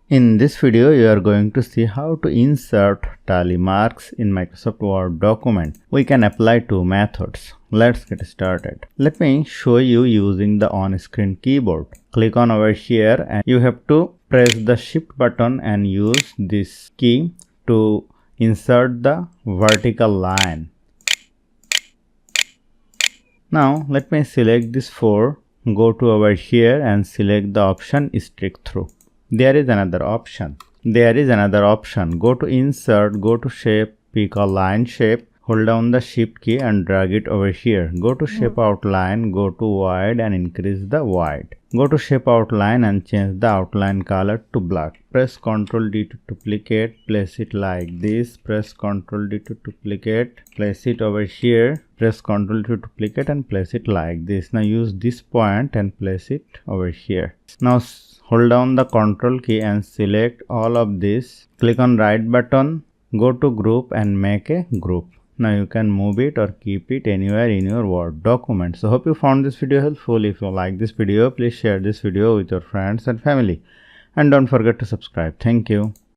In this video, you are going to see how to insert tally marks in Microsoft Word document. We can apply two methods. Let's get started. Let me show you using the on-screen keyboard. Click on over here and you have to press the shift button and use this key to insert the vertical line. Now let me select this 4. Go to over here and select the option streak through. There is another option. Go to insert, go to shape, pick a line shape, hold down the shift key and drag it over here. Go to shape outline, go to wide and increase the wide. Go to shape outline and change the outline color to black. Press Ctrl D to duplicate, place it like this. Press Ctrl D to duplicate, place it over here. Press Ctrl D to duplicate and place it like this. Now use this point and place it over here. Now hold down the Ctrl key and select all of this. Click on right button, go to group and make a group. Now you can move it or keep it anywhere in your Word document. So hope you found this video helpful. If you like this video, please share this video with your friends and family. And don't forget to subscribe. Thank you.